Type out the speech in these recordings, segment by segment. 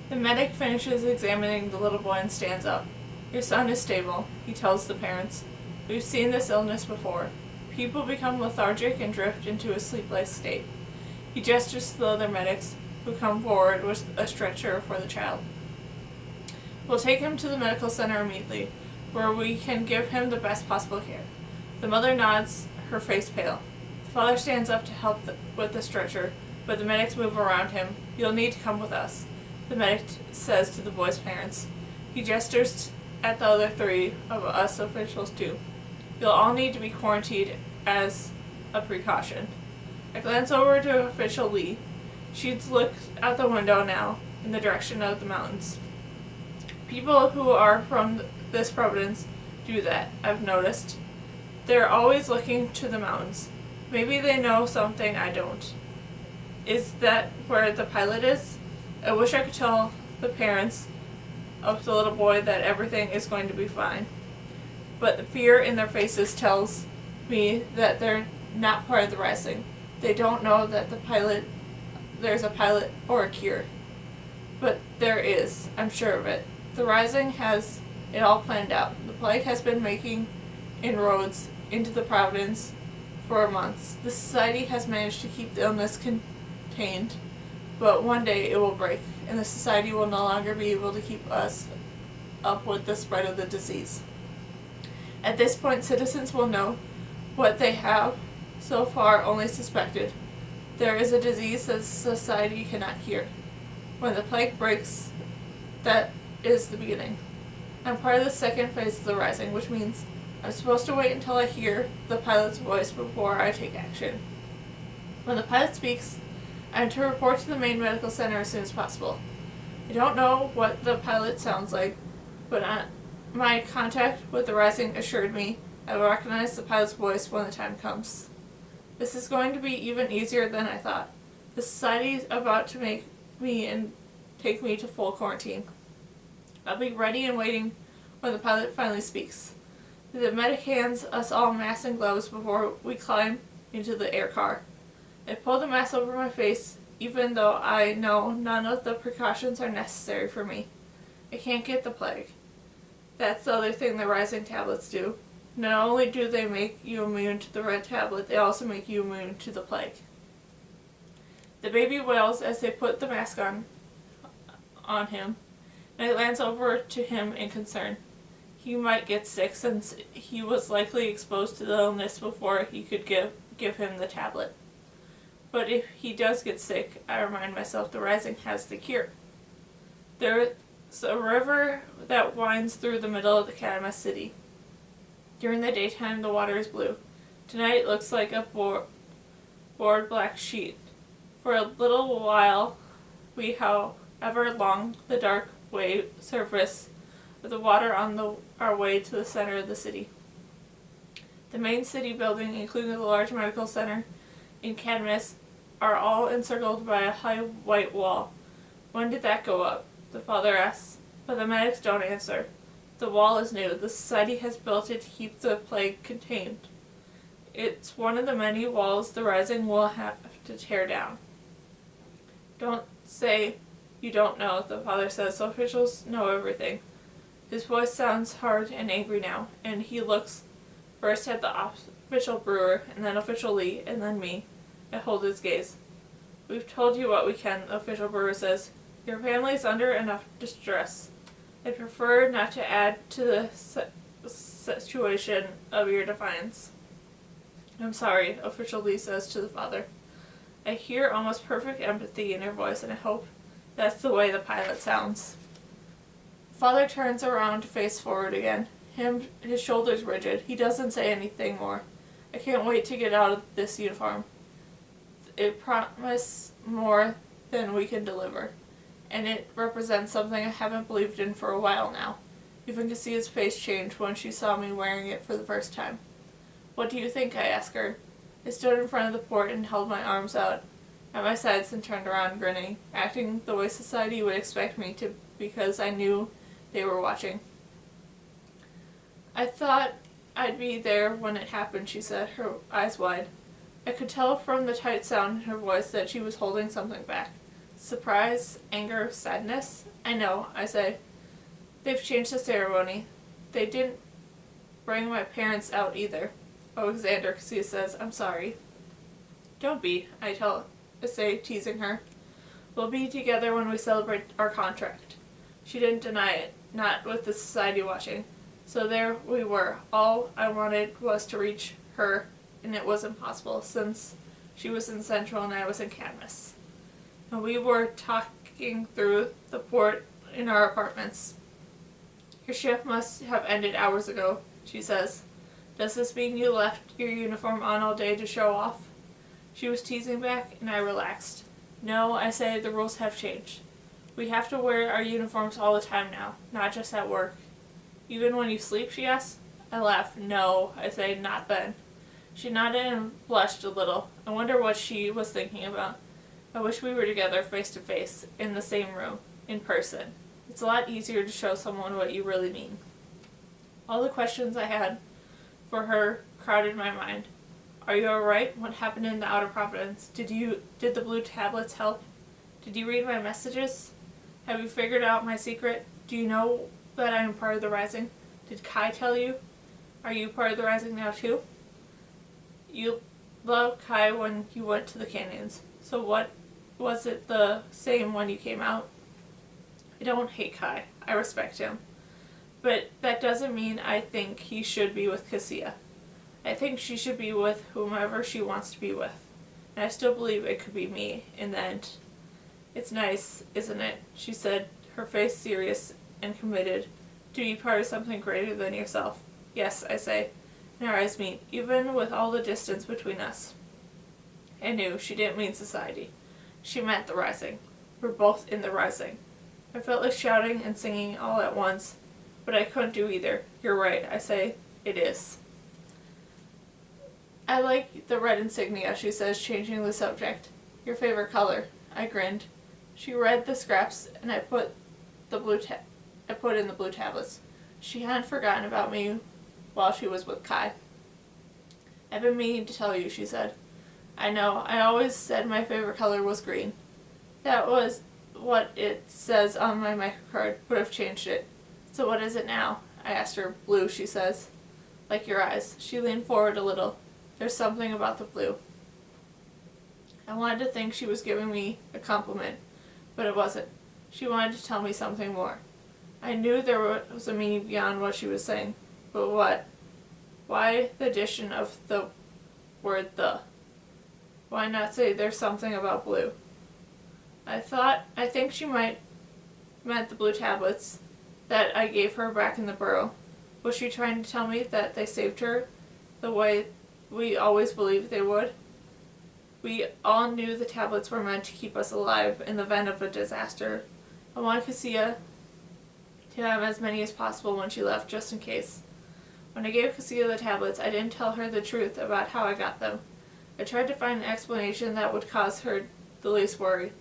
The medic finishes examining the little boy and stands up. Your son is stable, he tells the parents. We've seen this illness before. People become lethargic and drift into a sleepless state. He gestures to the other medics, who come forward with a stretcher for the child. We'll take him to the medical center immediately, where we can give him the best possible care. The mother nods, her face pale. The father stands up to help with the stretcher, but the medics move around him. You'll need to come with us, the medic says to the boy's parents. He gestures at the other three of us officials too. You'll all need to be quarantined as a precaution. I glance over to official Lee. She looks out the window now, in the direction of the mountains. People who are from this province do that, I've noticed. They're always looking to the mountains. Maybe they know something I don't. Is that where the pilot is? I wish I could tell the parents of the little boy that everything is going to be fine. But the fear in their faces tells me that they're not part of the rising. They don't know that there's a pilot or a cure. But there is, I'm sure of it. The rising has it all planned out. The plague has been making inroads into the province for months. The society has managed to keep the illness contained, but one day it will break, and the society will no longer be able to keep us up with the spread of the disease. At this point, citizens will know what they have so far only suspected. There is a disease that society cannot cure. When the plague breaks, that is the beginning. I'm part of the second phase of the rising, which means I'm supposed to wait until I hear the pilot's voice before I take action. When the pilot speaks, I am to report to the main medical center as soon as possible. I don't know what the pilot sounds like, but my contact with the rising assured me I will recognize the pilot's voice when the time comes. This is going to be even easier than I thought. The society is about to make me and take me to full quarantine. I'll be ready and waiting when the pilot finally speaks. The medic hands us all masks and gloves before we climb into the air car. I pull the mask over my face, even though I know none of the precautions are necessary for me. I can't get the plague. That's the other thing the rising tablets do. Not only do they make you immune to the red tablet, they also make you immune to the plague. The baby wails as they put the mask on him, and I glance over to him in concern. He might get sick since he was likely exposed to the illness before he could give him the tablet. But if he does get sick, I remind myself the rising has the cure. There's a river that winds through the middle of the Kadama city. During the daytime, the water is blue. Tonight it looks like a bored black sheet. For a little while, however along the dark wave surface of the water on our way to the center of the city. The main city building, including the large medical center in Cadmus, are all encircled by a high white wall. When did that go up? The father asks, but the medics don't answer. The wall is new. The society has built it to keep the plague contained. It's one of the many walls the rising will have to tear down. Don't say you don't know, the father says, so officials know everything. His voice sounds hard and angry now, and he looks first at the official brewer, and then official Lee, and then me. I hold his gaze. We've told you what we can, the official brewer says. Your family's under enough distress. I'd prefer not to add to the situation of your defiance. I'm sorry, official Lee says to the father. I hear almost perfect empathy in her voice, and I hope that's the way the pilot sounds. Father turns around to face forward again. His shoulders rigid. He doesn't say anything more. I can't wait to get out of this uniform. It promises more than we can deliver, and it represents something I haven't believed in for a while now. Even could see his face change when she saw me wearing it for the first time. What do you think? I asked her. I stood in front of the port and held my arms out at my sides and turned around grinning, acting the way society would expect me to because I knew they were watching. I thought I'd be there when it happened, she said, her eyes wide. I could tell from the tight sound in her voice that she was holding something back. Surprise, anger, sadness? I know, I say. They've changed the ceremony. They didn't bring my parents out either. Alexander, Cassia says, I'm sorry. Don't be, I say, teasing her. We'll be together when we celebrate our contract. She didn't deny it, not with the society watching. So there we were. All I wanted was to reach her, and it was impossible since she was in Central and I was in Cadmus. And we were talking through the port in our apartments. Your shift must have ended hours ago, she says. Does this mean you left your uniform on all day to show off? She was teasing back, and I relaxed. No, I say, the rules have changed. We have to wear our uniforms all the time now, not just at work. Even when you sleep, she asks. I laugh. No, I say, not then. She nodded and blushed a little. I wonder what she was thinking about. I wish we were together face to face, in the same room, in person. It's a lot easier to show someone what you really mean. All the questions I had for her crowded my mind. Are you alright? What happened in the Outer Providence? Did the blue tablets help? Did you read my messages? Have you figured out my secret? Do you know that I am part of the Rising? Did Kai tell you? Are you part of the Rising now too? You loved Kai when you went to the canyons. So what was it the same when you came out? I don't hate Kai. I respect him. But that doesn't mean I think he should be with Cassia. I think she should be with whomever she wants to be with. And I still believe it could be me in the end. It's nice, isn't it? She said, her face serious and committed, to be part of something greater than yourself. Yes, I say, and our eyes meet, even with all the distance between us. I knew she didn't mean society. She meant the Rising. We're both in the Rising. I felt like shouting and singing all at once, but I couldn't do either. You're right, I say. It is. I like the red insignia, she says, changing the subject. Your favorite color. I grinned. She read the scraps, and I put in the blue tablets. She hadn't forgotten about me while she was with Kai. I've been meaning to tell you, she said. I know. I always said my favorite color was green. That was what it says on my microcard, but I've changed it. So what is it now? I asked her. Blue, she says. Like your eyes. She leaned forward a little. There's something about the blue. I wanted to think she was giving me a compliment, but it wasn't. She wanted to tell me something more. I knew there was a meaning beyond what she was saying, but what? Why the addition of the word the? Why not say there's something about blue? I think she meant the blue tablets that I gave her back in the burrow. Was she trying to tell me that they saved her the way we always believed they would? We all knew the tablets were meant to keep us alive in the event of a disaster. I wanted Cassia to have as many as possible when she left, just in case. When I gave Cassia the tablets, I didn't tell her the truth about how I got them. I tried to find an explanation that would cause her the least worry.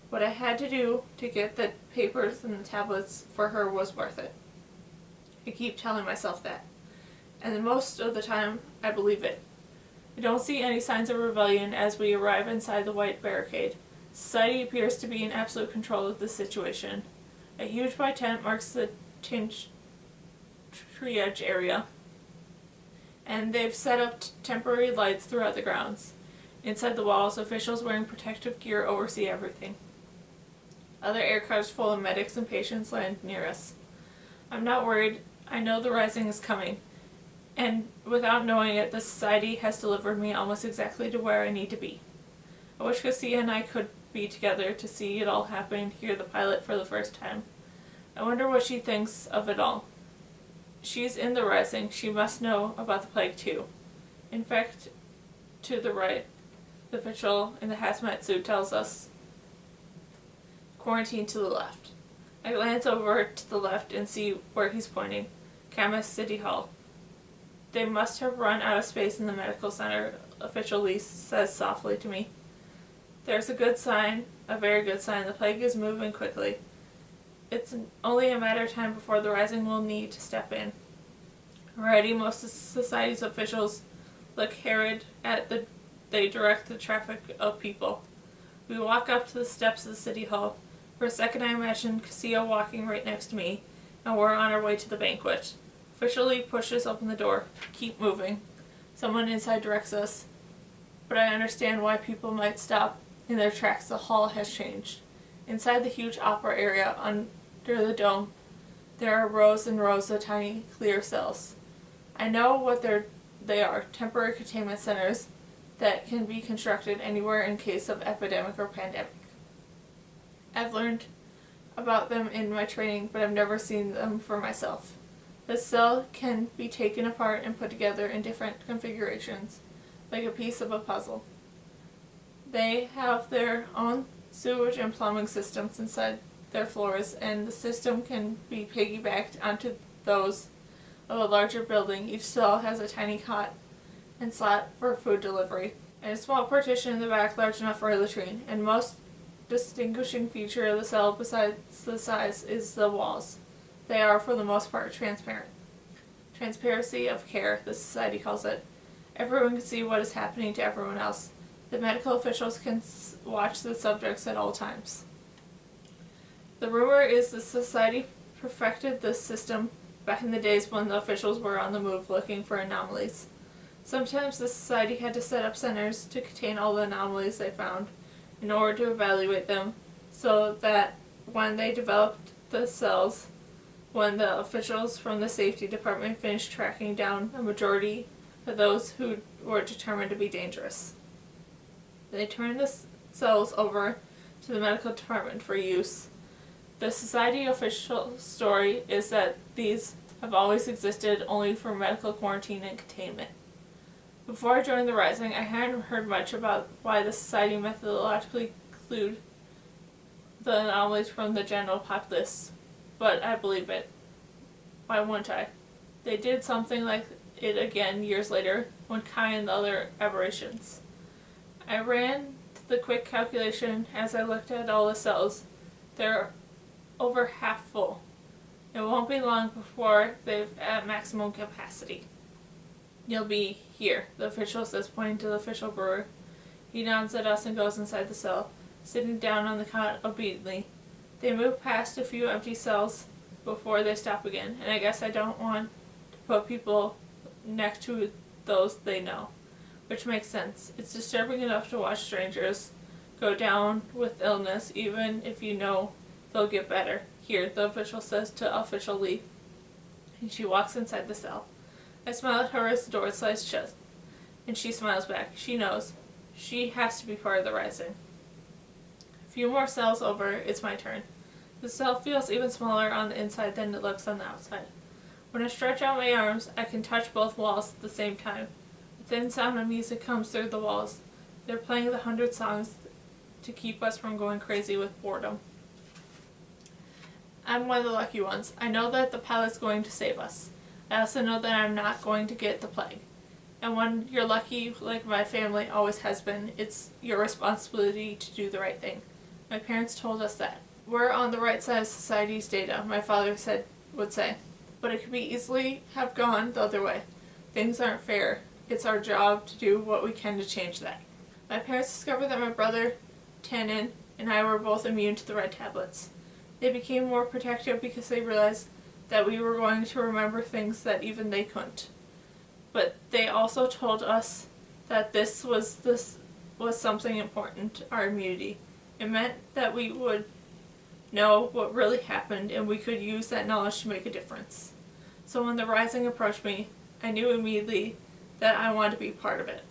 What I had to do to get the papers and the tablets for her was worth it. I keep telling myself that. And most of the time, I believe it. I don't see any signs of rebellion as we arrive inside the white barricade. Society appears to be in absolute control of the situation. A huge white tent marks the triage area, and they've set up temporary lights throughout the grounds. Inside the walls, officials wearing protective gear oversee everything. Other aircrafts full of medics and patients land near us. I'm not worried. I know the Rising is coming. And without knowing it, the society has delivered me almost exactly to where I need to be. I wish Cassia and I could be together to see it all happen, hear the pilot for the first time. I wonder what she thinks of it all. She's in the Rising. She must know about the plague too. In fact, to the right, the official in the hazmat suit tells us, quarantine to the left. I glance over to the left and see where he's pointing. Camas City Hall. They must have run out of space in the medical center, official Lee says softly to me. There's a good sign, a very good sign. The plague is moving quickly. It's only a matter of time before the Rising will need to step in. Already, most of society's officials look harried they direct the traffic of people. We walk up to the steps of the city hall. For a second I imagine Cassia walking right next to me, and we're on our way to the banquet. Officially pushes open the door. Keep moving. Someone inside directs us, but I understand why people might stop in their tracks. The hall has changed. Inside the huge opera area under the dome, there are rows and rows of tiny, clear cells. I know what they are, temporary containment centers that can be constructed anywhere in case of epidemic or pandemic. I've learned about them in my training, but I've never seen them for myself. The cell can be taken apart and put together in different configurations, like a piece of a puzzle. They have their own sewage and plumbing systems inside their floors, and the system can be piggybacked onto those of a larger building. Each cell has a tiny cot and slot for food delivery, and a small partition in the back large enough for a latrine. And most distinguishing feature of the cell, besides the size, is the walls. They are, for the most part, transparent. Transparency of care, the society calls it. Everyone can see what is happening to everyone else. The medical officials can watch the subjects at all times. The rumor is the society perfected this system back in the days when the officials were on the move looking for anomalies. Sometimes the society had to set up centers to contain all the anomalies they found in order to evaluate them, so that when they developed the cells, when the officials from the safety department finished tracking down a majority of those who were determined to be dangerous, they turned the cells over to the medical department for use. The society official story is that these have always existed only for medical quarantine and containment. Before I joined the Rising, I hadn't heard much about why the society methodologically excluded the anomalies from the general populace, but I believe it. Why wouldn't I? They did something like it again years later when Kai and the other aberrations. I ran the quick calculation as I looked at all the cells. They're over half full. It won't be long before they're at maximum capacity. You'll be here, the official says, pointing to the official brewer. He nods at us and goes inside the cell, sitting down on the cot obediently. They move past a few empty cells before they stop again, and I guess I don't want to put people next to those they know, which makes sense. It's disturbing enough to watch strangers go down with illness, even if you know they'll get better. Here, the official says to official Lee, and she walks inside the cell. I smile at her as the door slides shut, and she smiles back. She knows. She has to be part of the Rising. A few more cells over, it's my turn. The cell feels even smaller on the inside than it looks on the outside. When I stretch out my arms, I can touch both walls at the same time. The thin sound of music comes through the walls. They're playing the 100 songs to keep us from going crazy with boredom. I'm one of the lucky ones. I know that the pilot's going to save us. I also know that I'm not going to get the plague. And when you're lucky, like my family always has been, it's your responsibility to do the right thing. My parents told us that. We're on the right side of society's data, my father would say. But it could be easily have gone the other way. Things aren't fair. It's our job to do what we can to change that. My parents discovered that my brother, Tannen, and I were both immune to the red tablets. They became more protective because they realized that we were going to remember things that even they couldn't. But they also told us that this was something important, our immunity. It meant that we would know what really happened, and we could use that knowledge to make a difference. So when the Rising approached me, I knew immediately that I wanted to be part of it.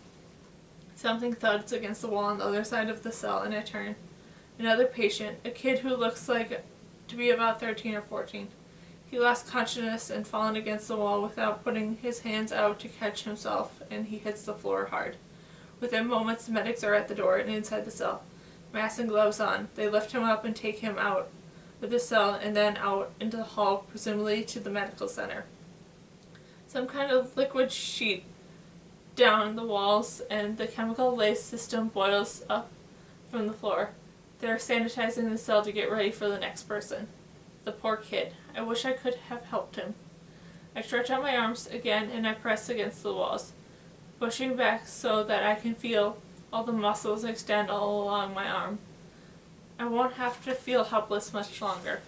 Something thuds against the wall on the other side of the cell, and I turn. Another patient, a kid who looks like to be about 13 or 14. He lost consciousness and fallen against the wall without putting his hands out to catch himself, and he hits the floor hard. Within moments, the medics are at the door and inside the cell. Mask and gloves on. They lift him up and take him out of the cell and then out into the hall, presumably to the medical center. Some kind of liquid sheet down the walls, and the chemical lace system boils up from the floor. They're sanitizing the cell to get ready for the next person. The poor kid. I wish I could have helped him. I stretch out my arms again and I press against the walls, pushing back so that I can feel All the muscles extend all along my arm. I won't have to feel helpless much longer.